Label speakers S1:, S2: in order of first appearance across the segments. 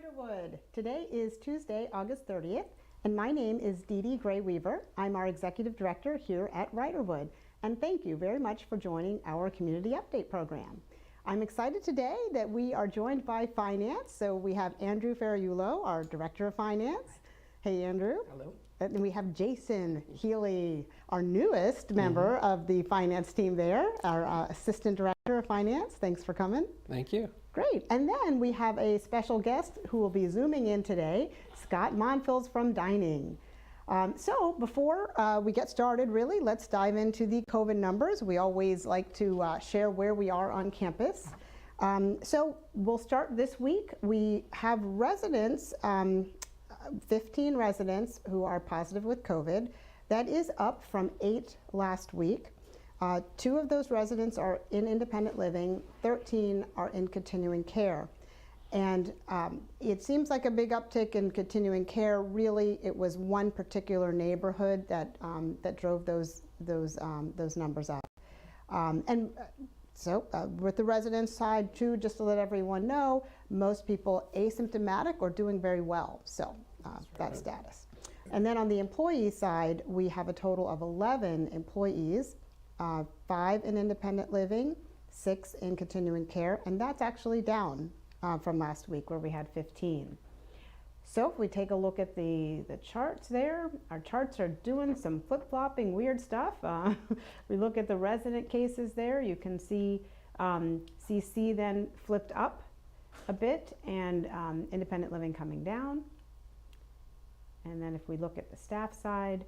S1: Riderwood. Today is Tuesday, August 30th, and my name is Dee Dee Gray-Weaver. I'm our Executive Director here at Riderwood, and thank you very much for joining our Community Update program. I'm excited today that we are joined by Finance, so we have Andrew Ferriulo, our Director of Finance. Hey, Andrew.
S2: Hello.
S1: And we have Jason Healy, our newest member of the finance team there, our Assistant Director of Finance. Thanks for coming.
S2: Thank you.
S1: Great. And then we have a special guest who will be zooming in today, Scott Monfils from Dining. So before we get started, really, let's dive into the COVID numbers. We always like to share where we are on campus. So we'll start this week. We have residents, 15 residents who are positive with COVID. That is up from 8 last week. 2 of those residents are in independent living, 13 are in continuing care. And it seems like a big uptick in continuing care. Really, it was one particular neighborhood that that drove those numbers up. So with the residents side too, just to let everyone know, most people asymptomatic or doing very well. So that's status. And then on the employee side, we have a total of 11 employees. 5 in independent living, 6 in continuing care, and that's actually down from last week where we had 15. So if we take a look at the charts there, our charts are doing some flip-flopping weird stuff. We look at the resident cases there, you can see CC then flipped up a bit and independent living coming down. And then if we look at the staff side,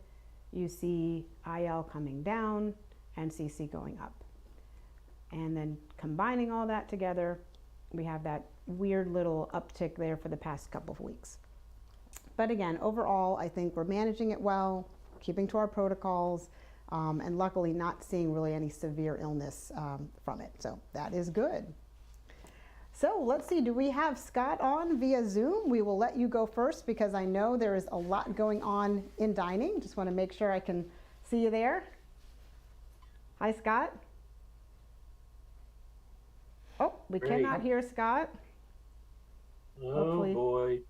S1: you see IL coming down and CC going up. And then combining all that together, we have that weird little uptick there for the past couple of weeks. But again, overall, I think we're managing it well, keeping to our protocols, and luckily not seeing really any severe illness from it. So that is good. So let's see, do we have Scott on via Zoom? We will let you go first because I know there is a lot going on in dining. Just want to make sure I can see you there. Hi, Scott. Oh, we cannot hear Scott.
S3: Oh, boy.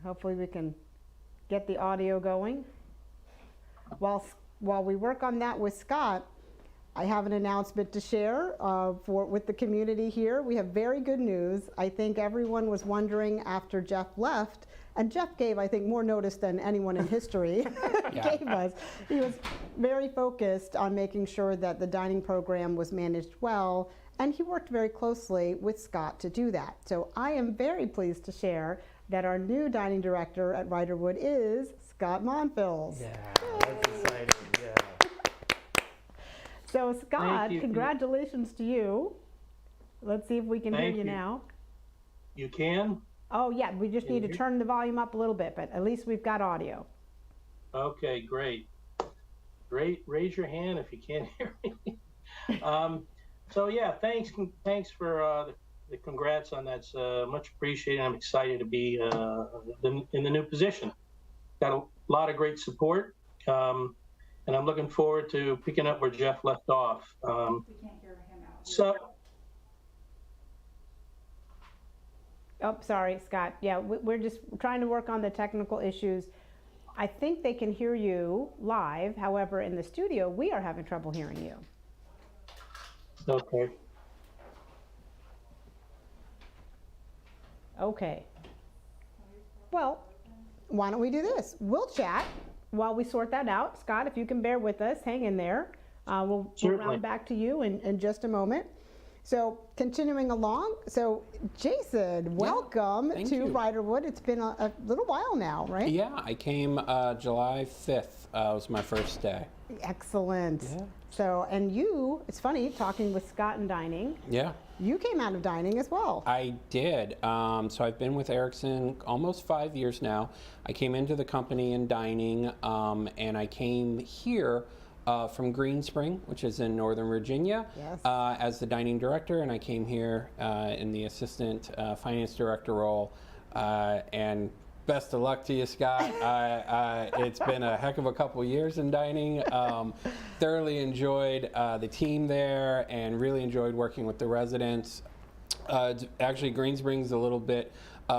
S1: Hopefully we can get the audio going. While we work on that with Scott, I have an announcement to share with the community here. We have very good news. I think everyone was wondering after Jeff left, and Jeff gave, I think, more notice than anyone in history gave us. He was very focused on making sure that the dining program was managed well, and he worked very closely with Scott to do that. So I am very pleased to share that our new dining director at Riderwood is Scott Monfils.
S2: Yeah, that's exciting. Yeah.
S1: So Scott, congratulations to you. Let's see if we can hear you now.
S3: You can?
S1: Oh yeah, we just need to turn the volume up a little bit, but at least we've got audio.
S3: Okay, great. Raise your hand if you can't hear me. So yeah, thanks for the congrats on that. Much appreciated. I'm excited to be in the new position. Got a lot of great support, and I'm looking forward to picking up where Jeff left off.
S4: We can't hear him out.
S3: So.
S1: Oh, sorry, Scott. Yeah, we're just trying to work on the technical issues. I think they can hear you live. However, in the studio, we are having trouble hearing you.
S3: Okay.
S1: Okay. Well, why don't we do this? We'll chat while we sort that out. Scott, if you can bear with us, hang in there. We'll round back to you in just a moment. So continuing along, so Jason, welcome to Riderwood. It's been a little while now, right?
S2: Yeah, I came July 5th was my first day.
S1: Excellent.
S2: Yeah.
S1: So, and you, it's funny, talking with Scott in dining.
S2: Yeah.
S1: You came out of dining as well.
S2: I did. So I've been with Erickson almost 5 years now. I came into the company in dining, and I came here from Green Spring, which is in Northern Virginia, as the dining director, and I came here in the assistant finance director role. And best of luck to you, Scott. It's been a heck of a couple years in dining. Thoroughly enjoyed the team there and really enjoyed working with the residents. Actually, Green Springs is a little bit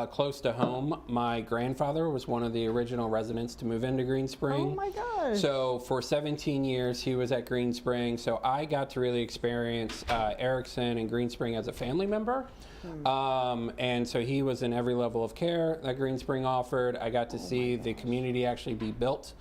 S2: close to home. My grandfather was one of the original residents to move into Green Spring.
S1: Oh my gosh.
S2: So for 17 years, he was at Green Spring. So I got to really experience Erickson and Green Spring as a family member. And so he was in every level of care that Green Spring offered. I got to see the community actually be built.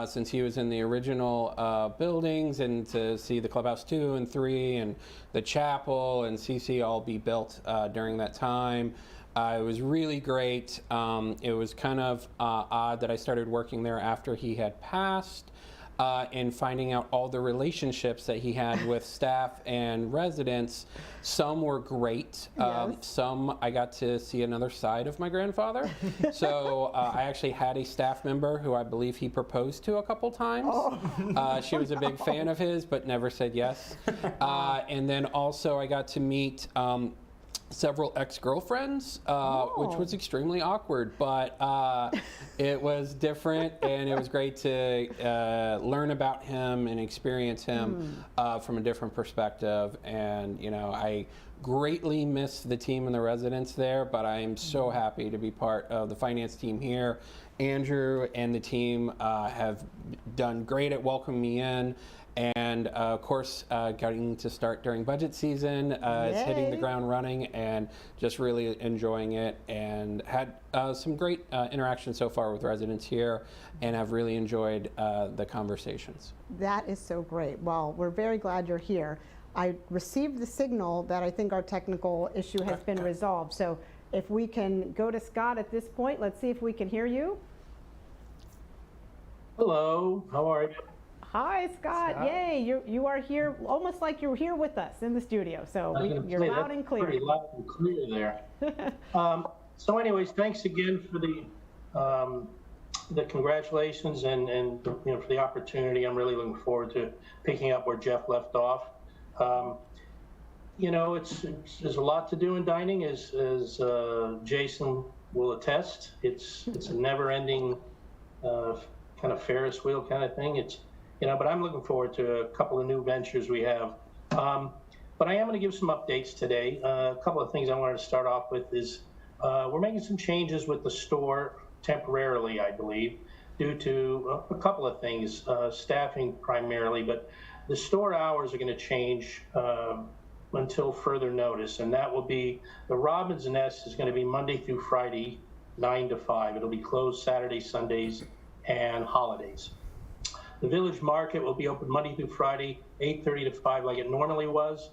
S2: Since he was in the original buildings, and to see the Clubhouse 2 and 3 and the chapel and CC all be built during that time. It was really great. It was kind of odd that I started working there after he had passed, and finding out all the relationships that he had with staff and residents. Some were great.
S1: Yes.
S2: Some I got to see another side of my grandfather. So I actually had a staff member who I believe he proposed to a couple times. She was a big fan of his, but never said yes. And then also I got to meet several ex-girlfriends, which was extremely awkward, but it was different, and it was great to learn about him and experience him from a different perspective. And you know, I greatly miss the team and the residents there, but I am so happy to be part of the finance team here. Andrew and the team have done great at welcoming me in. And of course, getting to start during budget season, is hitting the ground running, and just really enjoying it, and had some great interaction so far with residents here, and have really enjoyed the conversations.
S1: That is so great. Well, we're very glad you're here. I received the signal that I think our technical issue has been resolved. So if we can go to Scott at this point, let's see if we can hear you.
S3: Hello, how are you?
S1: Hi, Scott. Yay, you are here, almost like you're here with us in the studio. So you're loud and clear.
S3: Pretty loud and clear there. So anyways, thanks again for the congratulations and you know, for the opportunity. I'm really looking forward to picking up where Jeff left off. You know, there's a lot to do in dining, as Jason will attest. It's a never-ending kind of Ferris wheel kind of thing. You know, but I'm looking forward to a couple of new ventures we have. But I am going to give some updates today. A couple of things I wanted to start off with is we're making some changes with the store temporarily, I believe, due to a couple of things, staffing primarily, but the store hours are going to change until further notice, and that will be, the Robin's Nest is going to be Monday through Friday, 9 to 5. It'll be closed Saturdays, Sundays, and holidays. The Village Market will be open Monday through Friday, 8:30 to 5 like it normally was.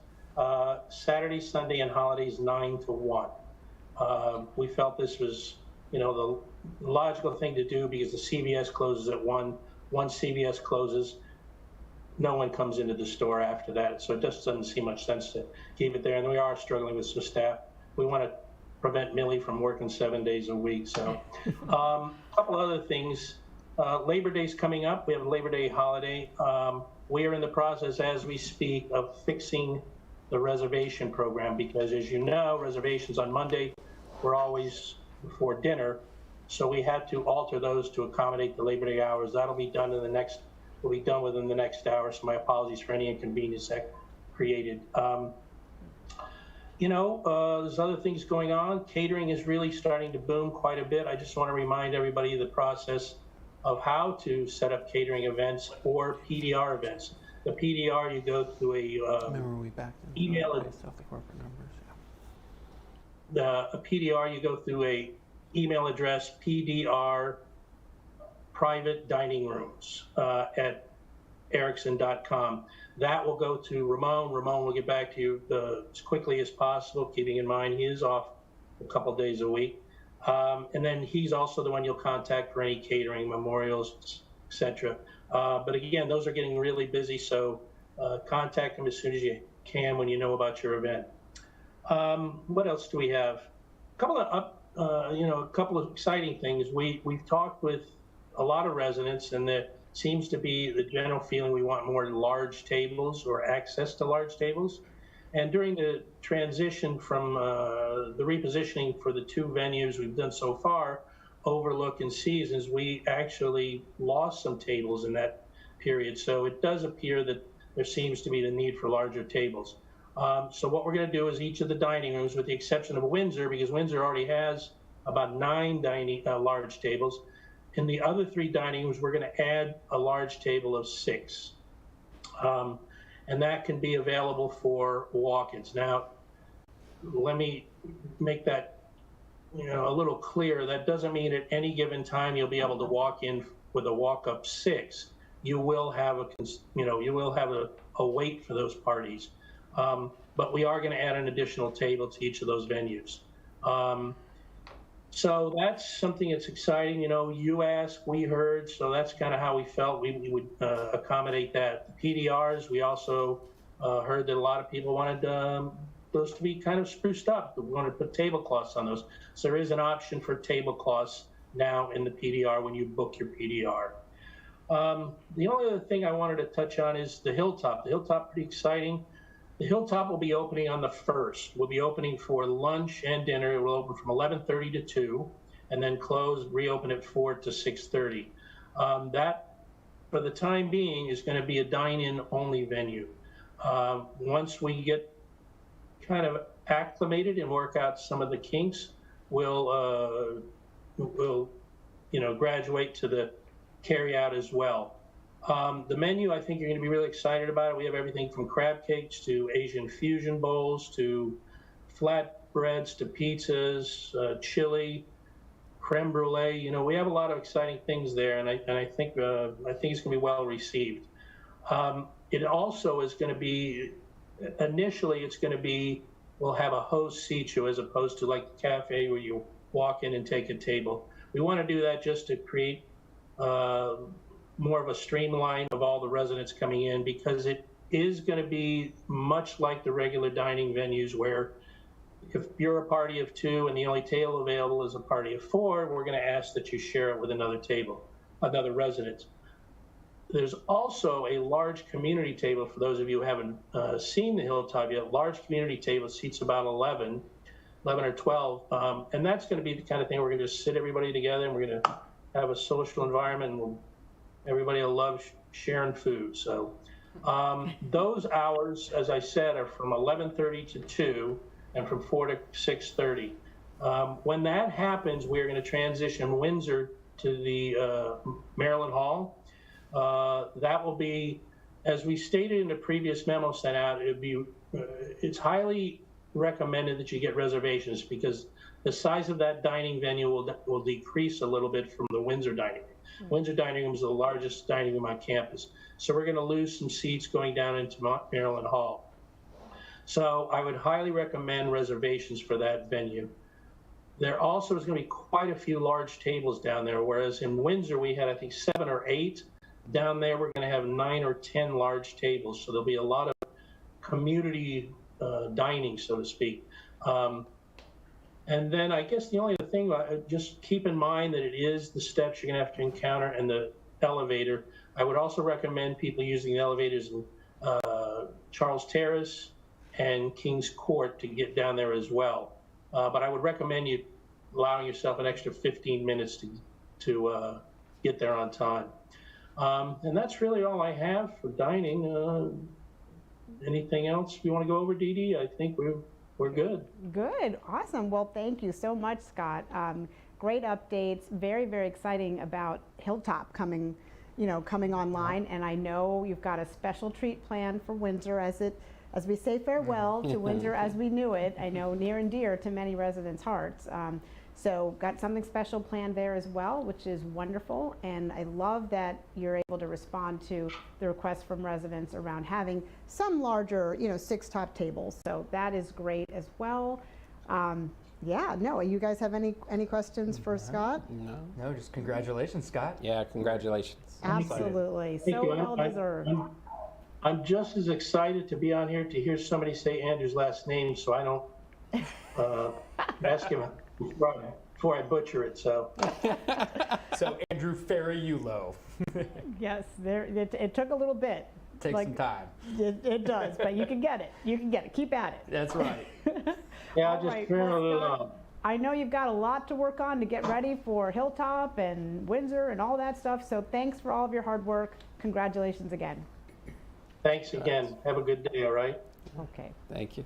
S3: Saturday, Sunday, and holidays, 9 to 1. We felt this was, you know, the logical thing to do because the CVS closes at 1. Once CVS closes, no one comes into the store after that. So it just doesn't seem much sense to keep it there. And we are struggling with some staff. We want to prevent Millie from working 7 days a week. So a couple other things. Labor Day's coming up. We have a Labor Day holiday. We are in the process as we speak of fixing the reservation program because, as you know, reservations on Monday were always before dinner. So we had to alter those to accommodate the Labor Day hours. That'll be done will be done within the next hour. So my apologies for any inconvenience that created. You know, there's other things going on. Catering is really starting to boom quite a bit. I just want to remind everybody of the process of how to set up catering events or PDR events. The PDR, you go to email it. A PDR, you go through a email address, PDR private dining rooms at erickson.com. That will go to Ramon. Ramon will get back to you as quickly as possible, keeping in mind he is off a couple days a week. And then he's also the one you'll contact for any catering, memorials, etc. But again, those are getting really busy, so contact him as soon as you can when you know about your event. What else do we have? A couple of exciting things. We've talked with a lot of residents, and there seems to be the general feeling we want more large tables or access to large tables. And during the transition from the repositioning for the two venues we've done so far, Overlook and Seasons, we actually lost some tables in that period. So it does appear that there seems to be the need for larger tables. So what we're going to do is each of the dining rooms, with the exception of Windsor, because Windsor already has about 9 large tables. In the other 3 dining rooms, we're going to add a large table of 6. And that can be available for walk-ins. Now, let me make that a little clear. That doesn't mean at any given time you'll be able to walk in with a walk-up 6. You will have a wait for those parties. But we are going to add an additional table to each of those venues. So that's something that's exciting. You asked, we heard, so that's kind of how we felt we would accommodate that. The PDRs, we also heard that a lot of people wanted those to be kind of spruced up. We wanted to put tablecloths on those. So there is an option for tablecloths now in the PDR when you book your PDR. The only other thing I wanted to touch on is the Hilltop. The Hilltop, pretty exciting. The Hilltop will be opening on the 1st. We'll be opening for lunch and dinner. It will open from 11:30 to 2, and then reopen at 4 to 6:30. That, for the time being, is going to be a dine-in only venue. Once we get kind of acclimated and work out some of the kinks, we'll graduate to the carry-out as well. The menu, I think you're going to be really excited about it. We have everything from crab cakes to Asian fusion bowls to flatbreads to pizzas, chili, creme brulee. We have a lot of exciting things there, and I think it's going to be well received. It also is going to be, initially, we'll have a host seat you as opposed to like the cafe where you walk in and take a table. We want to do that just to create more of a streamline of all the residents coming in, because it is going to be much like the regular dining venues where if you're a party of 2 and the only table available is a party of 4, we're going to ask that you share it with another resident. There's also a large community table for those of you who haven't seen the Hilltop yet. Large community table seats about 11 or 12, and that's going to be the kind of thing we're going to just sit everybody together and we're going to have a social environment, and everybody will love sharing food. So those hours, as I said, are from 11:30 to 2 and from 4 to 6:30. When that happens, we're going to transition Windsor to the Maryland Hall. That will be, as we stated in the previous memo sent out, it's highly recommended that you get reservations, because the size of that dining venue will decrease a little bit from the Windsor dining room. Windsor dining room is the largest dining room on campus. So we're going to lose some seats going down into Maryland Hall. So I would highly recommend reservations for that venue. There also is going to be quite a few large tables down there, whereas in Windsor we had, I think, 7 or 8. Down there we're going to have 9 or 10 large tables. So there'll be a lot of community dining, so to speak. And then I guess the only other thing, just keep in mind that it is the steps you're going to have to encounter and the elevator. I would also recommend people using the elevators in Charles Terrace and King's Court to get down there as well. But I would recommend you allowing yourself an extra 15 minutes to get there on time. And that's really all I have for dining. Anything else you want to go over, Dee Dee? I think we're good.
S1: Good, awesome. Well, thank you so much, Scott. Great updates. Very, very exciting about Hilltop coming online. And I know you've got a special treat planned for Windsor as we say farewell to Windsor as we knew it. I know near and dear to many residents' hearts. So got something special planned there as well, which is wonderful. And I love that you're able to respond to the requests from residents around having some larger, 6 top tables. So that is great as well. You guys have any questions for Scott?
S5: No, just congratulations, Scott.
S2: Yeah, congratulations.
S1: Absolutely.
S3: Thank
S1: So
S3: you.
S1: well deserved.
S3: I'm just as excited to be on here to hear somebody say Andrew's last name, so I don't ask him before I butcher it. So
S5: Andrew Ferriulo.
S1: Yes, it took a little bit.
S5: Takes some time.
S1: It does, but you can get it. You can get it. Keep at it.
S5: That's right.
S3: yeah, I'll
S1: All
S3: just
S1: right,
S3: turn
S1: well,
S3: it
S1: Scott,
S3: along.
S1: I know you've got a lot to work on to get ready for Hilltop and Windsor and all that stuff. So thanks for all of your hard work. Congratulations again.
S3: Thanks again. Have a good day. All right.
S1: Okay.
S2: Thank you.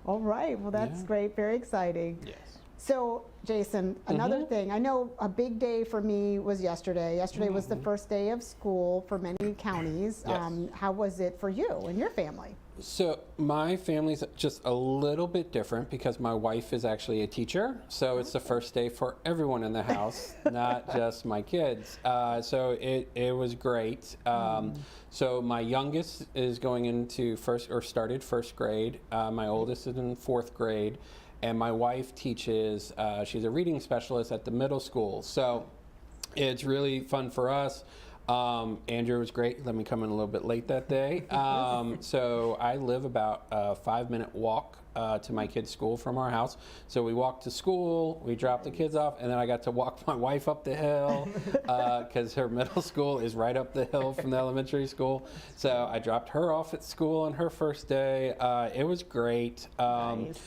S1: All right. Well, that's
S2: Yeah.
S1: great. Very exciting.
S2: Yes.
S1: So, Jason, another thing. I know a big day for me was yesterday. Yesterday was the first day of school for many counties.
S2: Yes.
S1: How was it for you and your family?
S2: So my family's just a little bit different because my wife is actually a teacher. So it's the first day for everyone in the house, not just my kids. So it was great. So my youngest is going into started first grade. My oldest is in fourth grade. And my wife teaches, she's a reading specialist at the middle school. So it's really fun for us. Andrew was great. Let me come in a little bit late that day. So I live about a 5-minute walk to my kids' school from our house. So we walked to school, we dropped the kids off, and then I got to walk my wife up the hill because her middle school is right up the hill from the elementary school. So I dropped her off at school on her first day. It was great.
S1: Nice.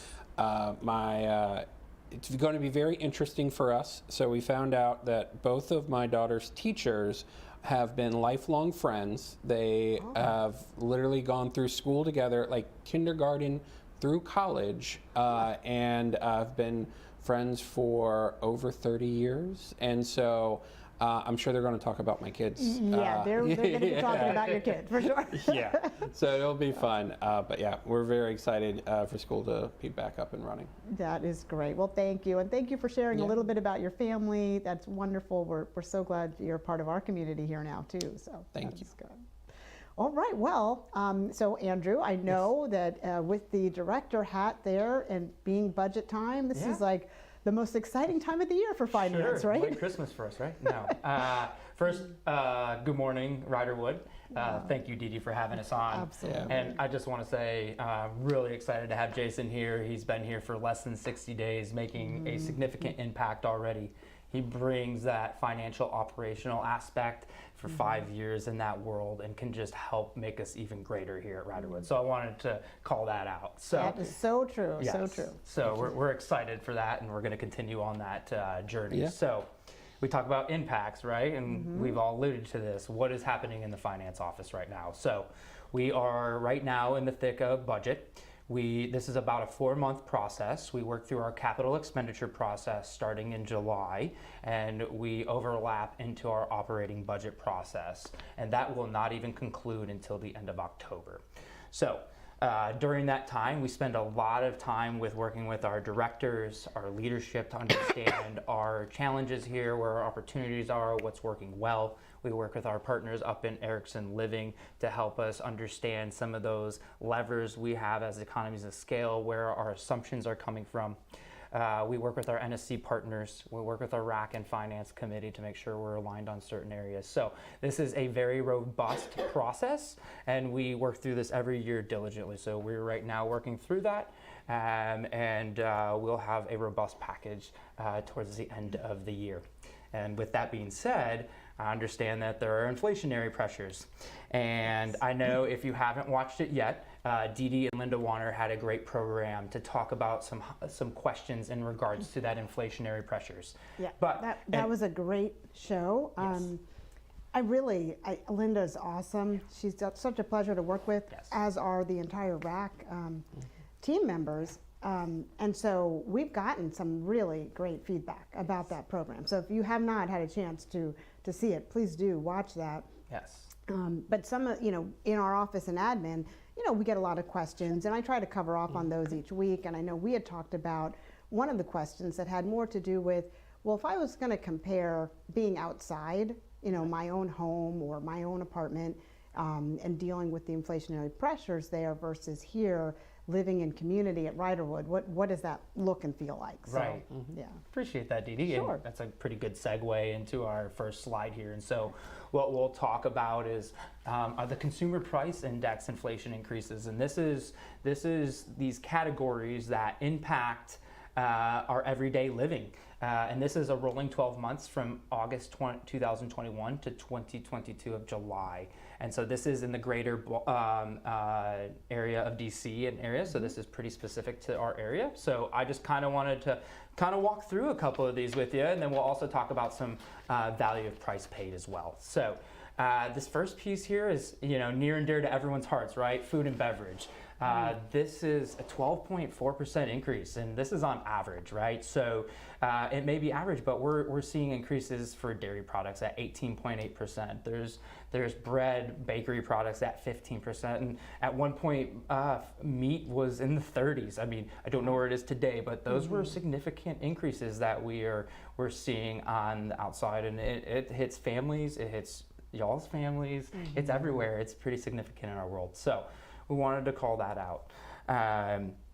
S2: It's going to be very interesting for us. So we found out that both of my daughter's teachers have been lifelong friends. They have literally gone through school together, like kindergarten through college, and have been friends for over 30 years. And so I'm sure they're going to talk about my kids.
S1: Yeah, they're going to be talking about your kids for sure.
S2: Yeah, so it'll be fun. But yeah, we're very excited for school to be back up and running.
S1: That is great. Well, thank you. And thank you for sharing a
S2: Yeah.
S1: little bit about your family. That's wonderful. We're so glad you're part of our community here now, too. So
S2: Thank
S1: that's
S2: you.
S1: good. All right. Well, so Andrew, I know that with the director hat there and being budget time, this is like the most exciting time of the year for finance,
S5: Sure.
S1: right?
S5: Like Christmas for us, right? No. First, good morning, Riderwood. Thank you, Dee Dee, for having us on.
S1: Absolutely.
S5: And I just want to say, really excited to have Jason here. He's been here for less than 60 days, making a significant impact already. He brings that financial operational aspect for 5 years in that world and can just help make us even greater here at Riderwood. So I wanted to call that out. So
S1: That is so true. So
S5: yes.
S1: true.
S5: So we're excited for that, and we're going to continue on that journey.
S2: Yeah.
S5: So we talk about impacts, right? And we've all alluded to this. What is happening in the finance office right now? So we are right now in the thick of budget. This is about a 4-month process. We work through our capital expenditure process starting in July, and we overlap into our operating budget process. And that will not even conclude until the end of October. So during that time, we spend a lot of time working with our directors, our leadership to understand our challenges here, where our opportunities are, what's working well. We work with our partners up in Erickson Living to help us understand some of those levers we have as economies of scale, where our assumptions are coming from. We work with our NSC partners. We work with our RAC and Finance Committee to make sure we're aligned on certain areas. So this is a very robust process, and we work through this every year diligently. So we're right now working through that, and we'll have a robust package towards the end of the year. And with that being said, I understand that there are inflationary pressures. And I know if you haven't watched it yet, Dee Dee and Linda Warner had a great program to talk about some questions in regards to that inflationary pressures.
S1: Yeah,
S5: But
S1: that was a great show. Linda's awesome. She's such a pleasure to work with,
S5: Yes.
S1: as are the entire RAC team members. And so we've gotten some really great feedback about that program. So if you have not had a chance to see it, please do watch that.
S5: yes.
S1: But in our office and admin, we get a lot of questions, and I try to cover off on those each week. And I know we had talked about one of the questions that had more to do with, well, if I was going to compare being outside, my own home or my own apartment, and dealing with the inflationary pressures there versus here, living in community at Riderwood, what does that look and feel like? So,
S5: Right.
S1: yeah.
S5: Appreciate that, Dee Dee.
S1: Sure.
S5: And that's a pretty good segue into our first slide here. And so what we'll talk about is are the consumer price index inflation increases. And this is these categories that impact our everyday living. And this is a rolling 12 months from August 2021 to 2022 of July. And so this is in the greater area of DC and area. So this is pretty specific to our area. So I just kind of wanted to walk through a couple of these with you. And then we'll also talk about some value of price paid as well. So This first piece here is, near and dear to everyone's hearts, right? Food and beverage. This is a 12.4% increase, and this is on average, right? So it may be average, but we're seeing increases for dairy products at 18.8%. There's bread, bakery products at 15%, and at one point, meat was in the 30s. I mean, I don't know where it is today, but those were significant increases that we're seeing on the outside, and it hits families, it hits y'all's families, it's everywhere. It's pretty significant in our world. So we wanted to call that out.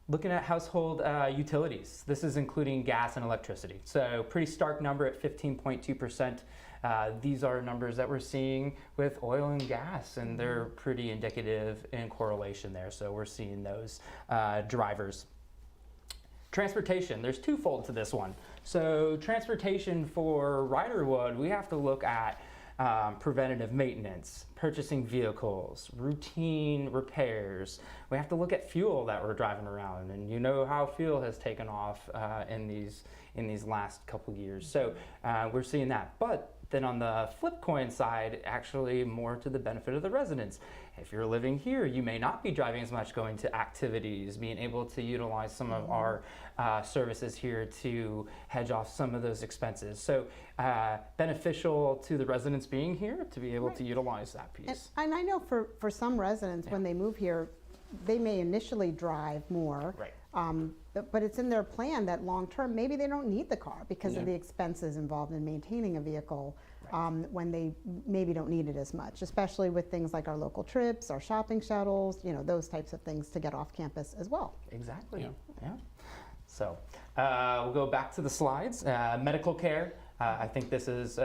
S5: Looking at household utilities, this is including gas and electricity. So pretty stark number at 15.2%. These are numbers that we're seeing with oil and gas, and they're pretty indicative in correlation there. So we're seeing those drivers. Transportation, there's twofold to this one. So transportation for Riderwood, we have to look at preventative maintenance, purchasing vehicles, routine repairs. We have to look at fuel that we're driving around, and you know how fuel has taken off in these last couple years. So we're seeing that. But then on the flip coin side, actually more to the benefit of the residents. If you're living here, you may not be driving as much, going to activities, being able to utilize some of our services here to hedge off some of those expenses. So beneficial to the residents being here to be able to utilize that piece.
S1: And I know for some residents, when they move here, they may initially drive more.
S5: Right.
S1: But it's in their plan that long term, maybe they don't need the car because of the expenses involved in maintaining a vehicle when they maybe don't need it as much, especially with things like our local trips, our shopping shuttles, those types of things to get off campus as well.
S5: Exactly. Yeah. So we'll go back to the slides. Medical care. I think this is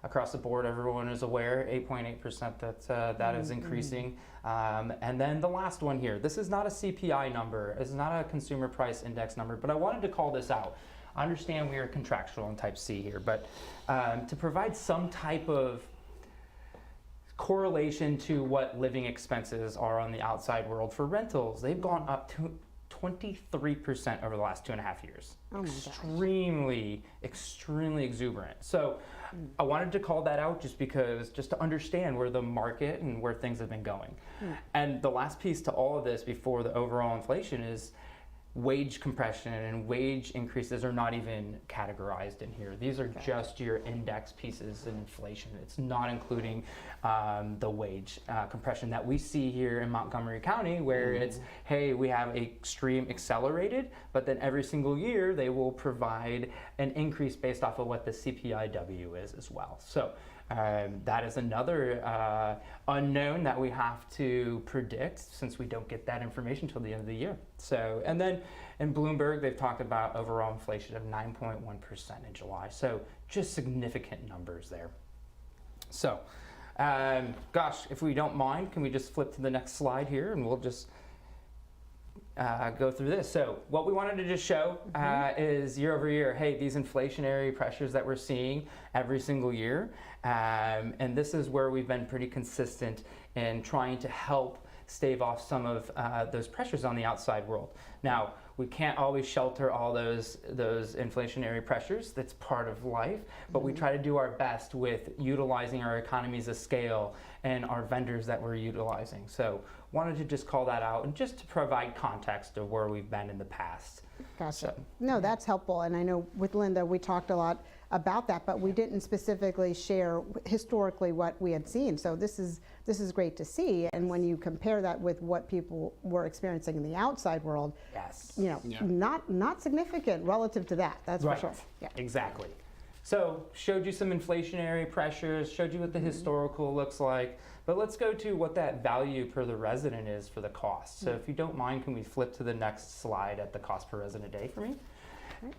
S5: across the board. Everyone is aware, 8.8% that is increasing. And then the last one here. This is not a CPI number. This is not a consumer price index number, but I wanted to call this out. I understand we are contractual in type C here, but to provide some type of correlation to what living expenses are on the outside world for rentals, they've gone up to 23% over the last 2.5 years.
S1: Oh my gosh.
S5: Extremely exuberant. So I wanted to call that out just to understand where the market and where things have been going. And the last piece to all of this before the overall inflation is wage compression and wage increases are not even categorized in here. These are just your index pieces in inflation. It's not including the wage compression that we see here in Montgomery County, where it's, hey, we have extreme accelerated, but then every single year they will provide an increase based off of what the CPIW is as well. So that is another unknown that we have to predict, since we don't get that information till the end of the year. So, and then in Bloomberg, they've talked about overall inflation of 9.1% in July. So just significant numbers there. So, gosh, if we don't mind, can we just flip to the next slide here, and we'll just go through this. So what we wanted to just show is year over year, hey, these inflationary pressures that we're seeing every single year. And this is where we've been pretty consistent in trying to help stave off some of those pressures on the outside world. Now, we can't always shelter all those inflationary pressures. That's part of life, but we try to do our best with utilizing our economies of scale and our vendors that we're utilizing. So wanted to just call that out and just to provide context of where we've been in the past.
S1: Gotcha.
S5: So,
S1: no, that's helpful. And I know with Linda, we talked a lot about that, but we didn't specifically share historically what we had seen. So this is great to see. And when you compare that with what people were experiencing in the outside world,
S5: yes.
S1: Not significant relative to that. That's
S5: Right.
S1: for sure. Yeah.
S5: Exactly. So showed you some inflationary pressures, showed you what the historical looks like, but let's go to what that value per the resident is for the cost. So if you don't mind, can we flip to the next slide at the cost per resident day for me?
S1: Right.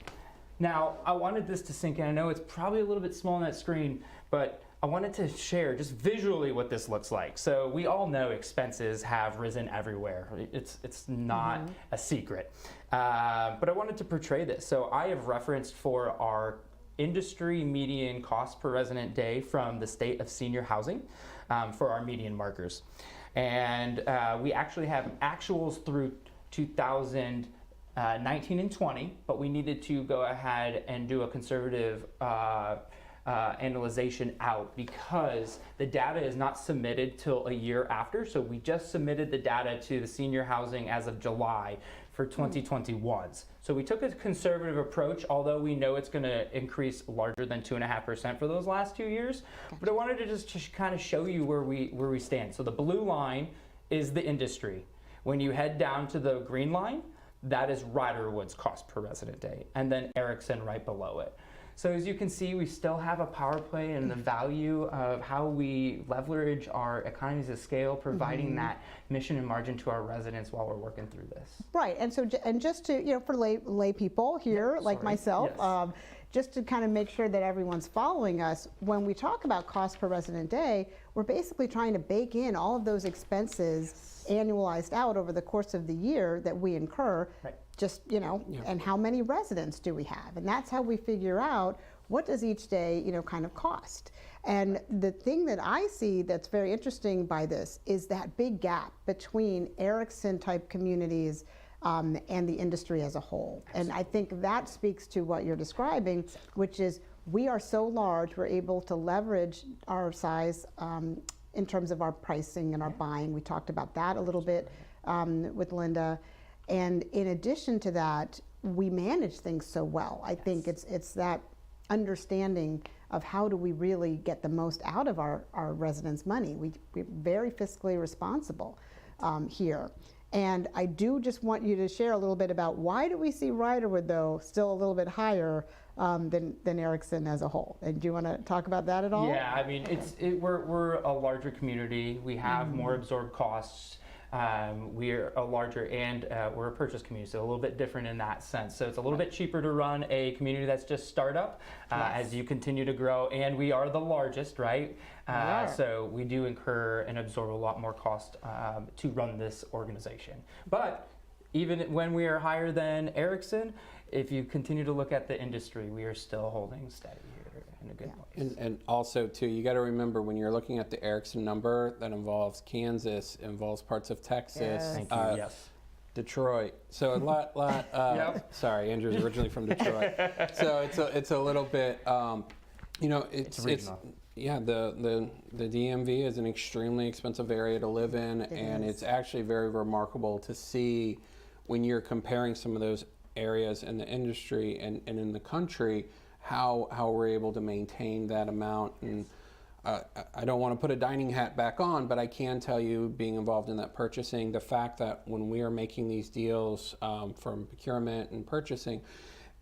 S5: Now, I wanted this to sink in. I know it's probably a little bit small on that screen, but I wanted to share just visually what this looks like. So we all know expenses have risen everywhere. It's not a secret. But I wanted to portray this. So I have referenced for our industry median cost per resident day from the state of senior housing for our median markers. And we actually have actuals through 2019 and 20, but we needed to go ahead and do a conservative analyzation out because the data is not submitted till a year after. So we just submitted the data to the senior housing as of July for 2021s. So we took a conservative approach, although we know it's going to increase larger than 2.5% for those last 2 years. But I wanted to just kind of show you where we stand. So the blue line is the industry. When you head down to the green line, that is Riderwood's cost per resident day, and then Erickson right below it. So as you can see, we still have a power play in the value of how we leverage our economies of scale, providing that mission and margin to our residents while we're working through this.
S1: Right, and so and just to, you know, for lay people here like
S5: sorry.
S1: myself,
S5: Yes.
S1: just to kind of make sure that everyone's following us, when we talk about cost per resident day, we're basically trying to bake in all of those expenses annualized out over the course of the year that we incur.
S5: Right.
S1: Just, you know, and how many residents do we have? And that's how we figure out what does each day, you know, kind of cost. And the thing that I see that's very interesting by this is that big gap between Erickson type communities and the industry as a whole. And I think that speaks to what you're describing, which is we are so large, we're able to leverage our size in terms of our pricing and our buying. We talked about that a little bit with Linda. And in addition to that, we manage things so well. I think it's that understanding of how do we really get the most out of our residents' money. We're very fiscally responsible here. And I do just want you to share a little bit about why do we see Riderwood, though, still a little bit higher than Erickson as a whole. And do you want to talk about that at all?
S5: Yeah, I mean, we're a larger community. We have more absorbed costs. We're a larger and we're a purchase community, so a little bit different in that sense. So it's a little bit cheaper to run a community that's just startup as you continue to grow, and we are the largest, right? So we do incur and absorb a lot more cost to run this organization. But even when we are higher than Erickson, if you continue to look at the industry, we are still holding steady here in a good place.
S2: And also, too, you got to remember when you're looking at the Erickson number, that involves Kansas, involves parts of Texas,
S1: Yes.
S5: Thank you. Yes.
S2: Detroit. So a lot. Sorry, Andrew's originally from Detroit. So it's a little bit. You know, it's
S5: regional.
S2: yeah. The DMV is an extremely expensive area to live in, and it's actually very remarkable to see when you're comparing some of those areas in the industry and in the country, how we're able to maintain that amount. And I don't want to put a dining hat back on, but I can tell you, being involved in that purchasing, the fact that when we are making these deals from procurement and purchasing,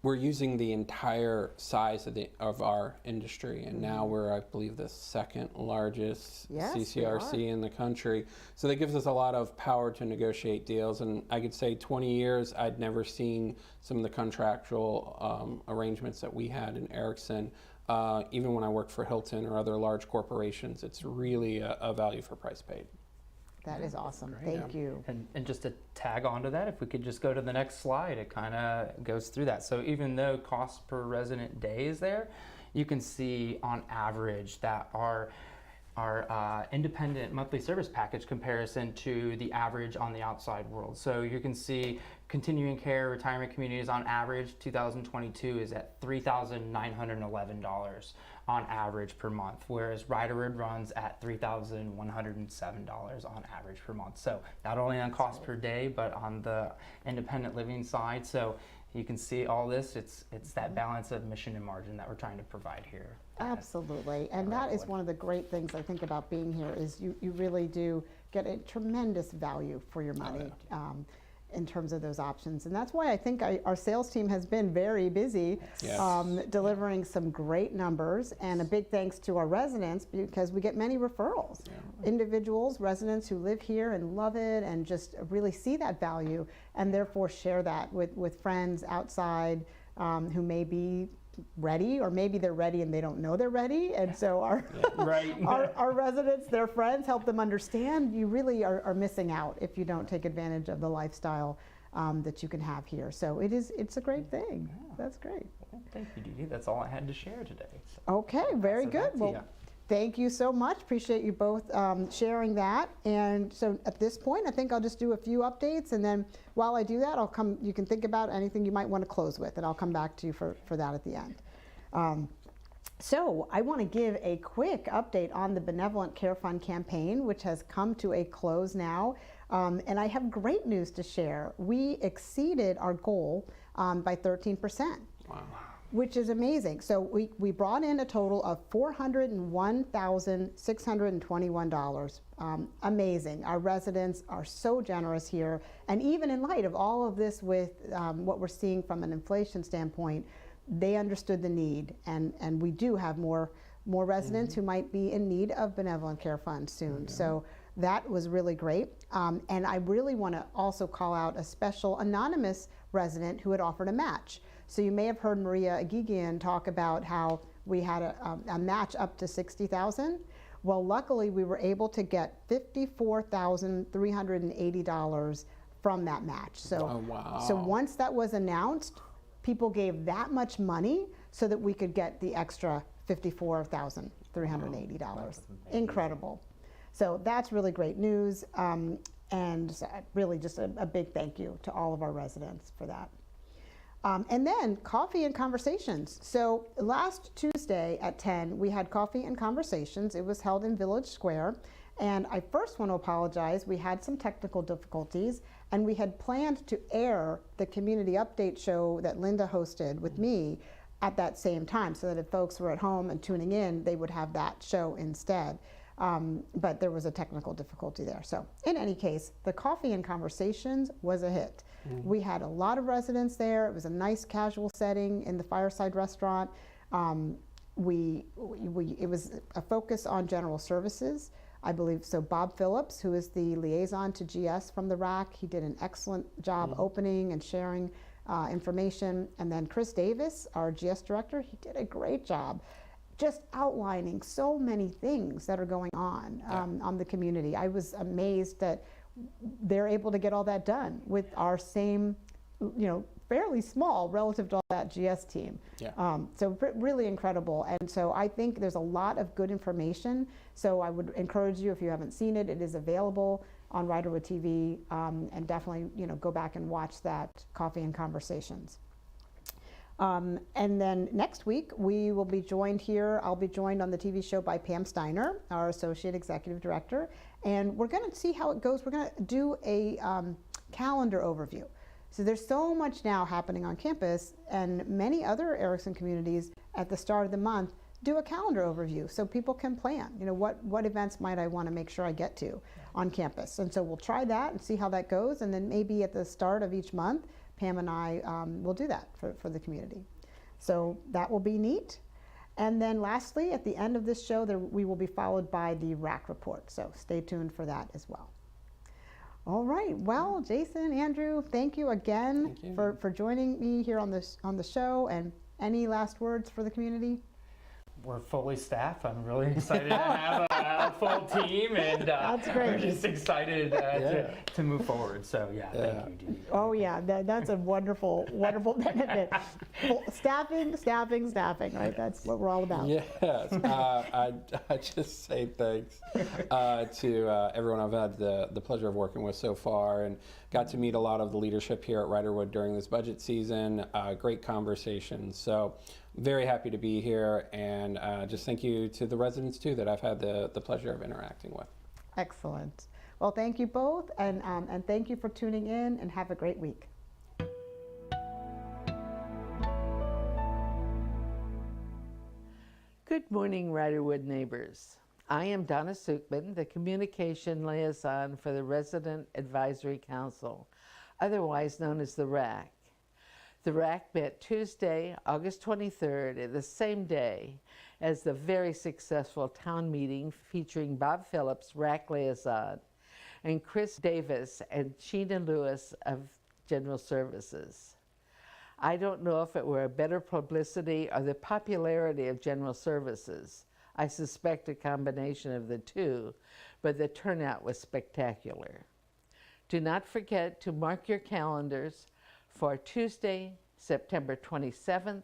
S2: we're using the entire size of our industry, and now we're, I believe, the second largest
S1: Yes, we
S2: CCRC in the country. So that gives us a lot of power to negotiate deals. And I could say 20 years, I'd never seen some of the contractual arrangements that we had in Erickson. Even when I worked for Hilton or other large corporations, it's really a value for price paid.
S1: That is awesome. Thank you.
S5: And just to tag onto that, if we could just go to the next slide, it kind of goes through that. So even though cost per resident day is there, you can see on average that our independent monthly service package comparison to the average on the outside world. So you can see continuing care retirement communities on average 2022 is at $3,911 on average per month, whereas Riderwood runs at $3,107 on average per month. So not only on cost per day, but on the independent living side. So you can see all this, it's that balance of mission and margin that we're trying to provide here.
S1: Absolutely. And that is one of the great things I think about being here is you really do get a tremendous value for your money in terms of those options. And that's why I think our sales team has been very busy delivering some great numbers, and a big thanks to our residents because we get many referrals. Individuals, residents who live here and love it and just really see that value and therefore share that with friends outside who may be ready, or maybe they're ready and they don't know they're ready. And so our residents, their friends, help them understand you really are missing out if you don't take advantage of the lifestyle that you can have here. So it's a great thing. That's great.
S5: Well, thank you, Dee Dee. That's all I had to share today. So
S1: Okay, very
S5: pass it
S1: good.
S5: back to
S1: Well,
S5: you.
S1: thank you so much. Appreciate you both sharing that. And so at this point, I think I'll just do a few updates, and then while I do that, you can think about anything you might want to close with, and I'll come back to you for that at the end. So I want to give a quick update on the Benevolent Care Fund campaign, which has come to a close now. And I have great news to share. We exceeded our goal by 13%.
S2: Wow.
S1: Which is amazing. So we brought in a total of $401,621. Amazing. Our residents are so generous here. And even in light of all of this with what we're seeing from an inflation standpoint, they understood the need. And we do have more residents who might be in need of Benevolent Care Fund soon. So that was really great. And I really want to also call out a special anonymous resident who had offered a match. So you may have heard Maria Agigian talk about how we had a match up to $60,000. Well, luckily we were able to get $54,380 from that match. So,
S2: Oh, wow.
S1: so once that was announced, people gave that much money so that we could get the extra $54,380. Incredible. So that's really great news. And really just a big thank you to all of our residents for that. And then coffee and conversations. So last Tuesday at 10, we had coffee and conversations. It was held in Village Square. And I first want to apologize. We had some technical difficulties, and we had planned to air the community update show that Linda hosted with me at that same time, so that if folks were at home and tuning in, they would have that show instead. But there was a technical difficulty there. So in any case, the coffee and conversations was a hit. We had a lot of residents there. It was a nice casual setting in the Fireside Restaurant. It was a focus on general services, I believe. So Bob Phillips, who is the liaison to GS from the RAC, he did an excellent job opening and sharing information. And then Chris Davis, our GS director, he did a great job just outlining so many things that are going on the community. I was amazed that they're able to get all that done with our same, fairly small relative to all that GS team.
S2: Yeah.
S1: So really incredible. And so I think there's a lot of good information. So I would encourage you, if you haven't seen it, it is available on Riderwood TV, and definitely, go back and watch that Coffee and Conversations. And then next week, we will be joined here. I'll be joined on the TV show by Pam Steiner, our Associate Executive Director. And we're going to see how it goes. We're going to do a calendar overview. So there's so much now happening on campus, and many other Erickson communities at the start of the month do a calendar overview so people can plan. What events might I want to make sure I get to on campus? And so we'll try that and see how that goes. And then maybe at the start of each month, Pam and I will do that for the community. So that will be neat. And then lastly, at the end of this show, we will be followed by the RAC report. So stay tuned for that as well. All right. Well, Jason, Andrew, thank you again for joining me here on the show. And any last words for the community?
S5: We're fully staffed. I'm really excited to have a full team, and
S1: That's great.
S5: we're just excited to move forward. So thank you, Dee.
S1: Oh yeah, that's a wonderful benefit. Well, staffing, right? That's what we're all about.
S2: Yes, I just say thanks to everyone I've had the pleasure of working with so far, and got to meet a lot of the leadership here at Riderwood during this budget season. Great conversations. So very happy to be here, and just thank you to the residents too that I've had the pleasure of interacting with.
S1: Excellent. Well, thank you both, and thank you for tuning in, and have a great week.
S6: Good morning, Riderwood neighbors. I am Donna Sukman, the Communication Liaison for the Resident Advisory Council, otherwise known as the RAC. The RAC met Tuesday, August 23rd, the same day as the very successful town meeting featuring Bob Phillips, RAC Liaison, and Chris Davis and Sheena Lewis of General Services. I don't know if it were a better publicity or the popularity of General Services. I suspect a combination of the two, but the turnout was spectacular. Do not forget to mark your calendars for Tuesday, September 27th,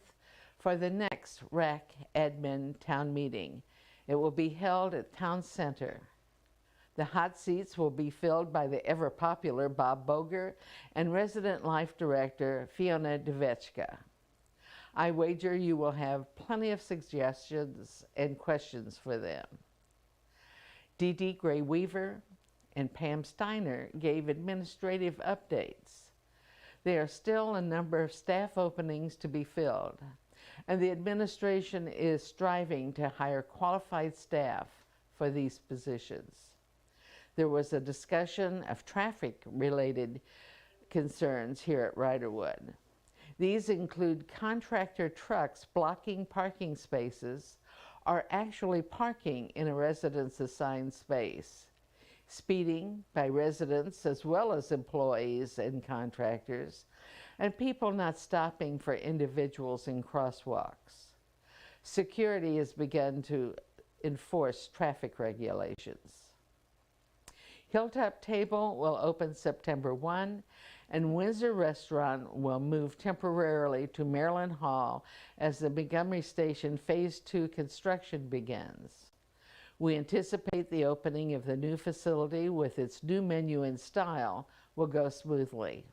S6: for the next RAC admin town meeting. It will be held at Town Center. The hot seats will be filled by the ever-popular Bob Boger and Resident Life Director Fiona Devechka. I wager you will have plenty of suggestions and questions for them. Dee Dee Gray-Weaver and Pam Steiner gave administrative updates. There are still a number of staff openings to be filled, and the administration is striving to hire qualified staff for these positions. There was a discussion of traffic-related concerns here at Riderwood. These include contractor trucks blocking parking spaces or actually parking in a resident's assigned space, speeding by residents as well as employees and contractors, and people not stopping for individuals in crosswalks. Security has begun to enforce traffic regulations. Hilltop Table will open September 1, and Windsor Restaurant will move temporarily to Maryland Hall as the Montgomery Station Phase 2 construction begins. We anticipate the opening of the new facility with its new menu and style will go smoothly.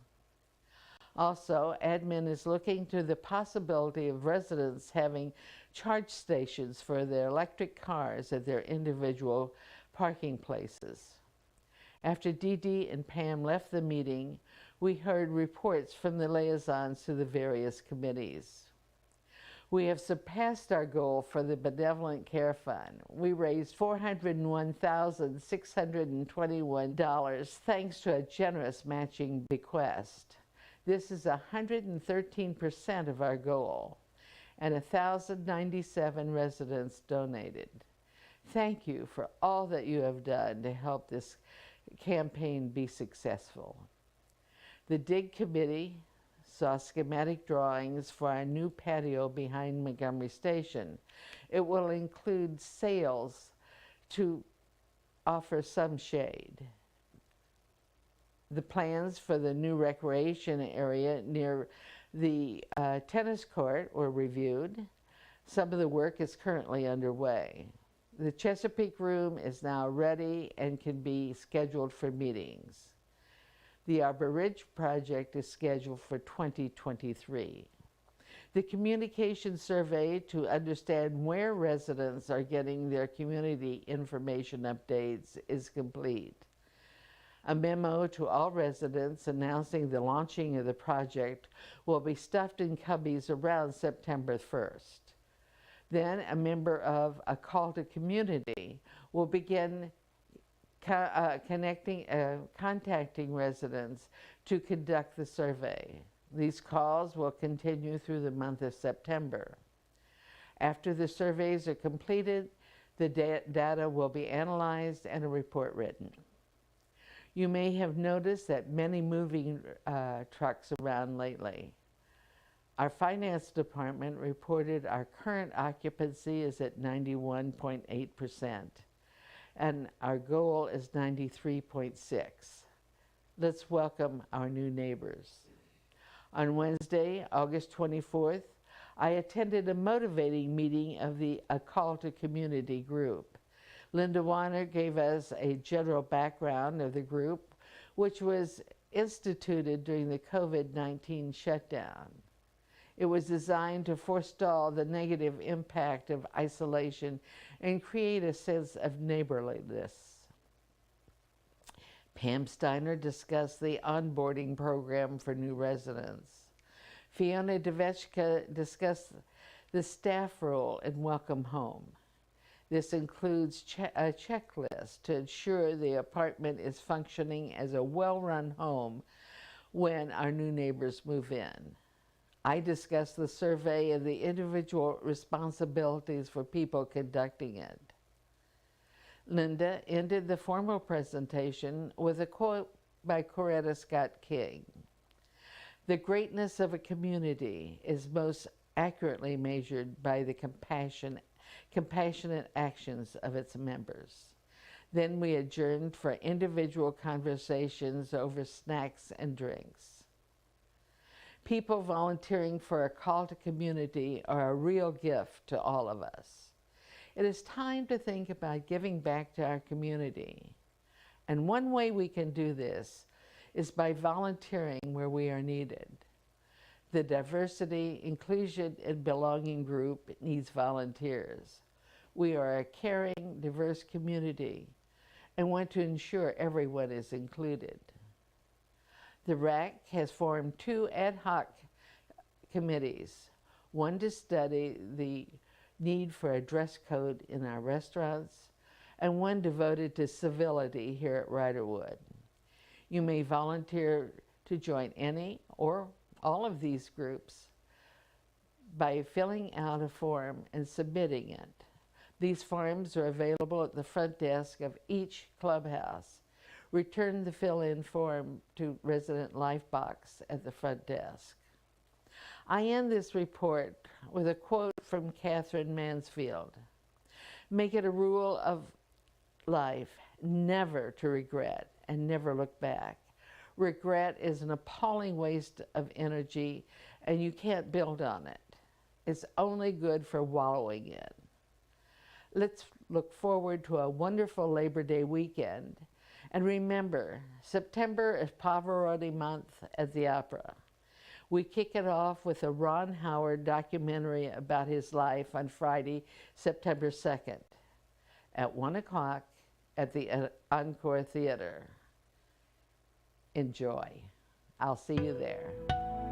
S6: Also, admin is looking to the possibility of residents having charge stations for their electric cars at their individual parking places. After Dee Dee and Pam left the meeting, we heard reports from the liaisons to the various committees. We have surpassed our goal for the Benevolent Care Fund. We raised $401,621 thanks to a generous matching bequest. This is 113% of our goal, and 1,097 residents donated. Thank you for all that you have done to help this campaign be successful. The DIG committee saw schematic drawings for our new patio behind Montgomery Station. It will include sails to offer some shade. The plans for the new recreation area near the tennis court were reviewed. Some of the work is currently underway. The Chesapeake Room is now ready and can be scheduled for meetings. The Arbor Ridge project is scheduled for 2023. The communication survey to understand where residents are getting their community information updates is complete. A memo to all residents announcing the launching of the project will be stuffed in cubbies around September 1st. Then a member of a call to community will begin contacting residents to conduct the survey. These calls will continue through the month of September. After the surveys are completed, the data will be analyzed and a report written. You may have noticed that many moving trucks around lately. Our finance department reported our current occupancy is at 91.8%, and our goal is 93.6%. Let's welcome our new neighbors. On Wednesday, August 24th, I attended a motivating meeting of the A Call to Community group. Linda Warner gave us a general background of the group, which was instituted during the COVID-19 shutdown. It was designed to forestall the negative impact of isolation and create a sense of neighborliness. Pam Steiner discussed the onboarding program for new residents. Fiona Devechka discussed the staff role in Welcome Home. This includes a checklist to ensure the apartment is functioning as a well-run home when our new neighbors move in. I discussed the survey and the individual responsibilities for people conducting it. Linda ended the formal presentation with a quote by Coretta Scott King. "The greatness of a community is most accurately measured by the compassionate actions of its members." Then we adjourned for individual conversations over snacks and drinks. People volunteering for A Call to Community are a real gift to all of us. It is time to think about giving back to our community. And one way we can do this is by volunteering where we are needed. The diversity, inclusion, and belonging group needs volunteers. We are a caring, diverse community and want to ensure everyone is included. The RAC has formed 2 ad hoc committees, one to study the need for a dress code in our restaurants, and one devoted to civility here at Riderwood. You may volunteer to join any or all of these groups by filling out a form and submitting it. These forms are available at the front desk of each clubhouse. Return the fill-in form to Resident Life Box at the front desk. I end this report with a quote from Catherine Mansfield. Make it a rule of life never to regret and never look back. Regret is an appalling waste of energy and you can't build on it. It's only good for wallowing in. Let's look forward to a wonderful Labor Day weekend. And remember, September is Pavarotti month at the Opera. We kick it off with a Ron Howard documentary about his life on Friday, September 2nd at 1 o'clock at the Encore Theater. Enjoy. I'll see you there.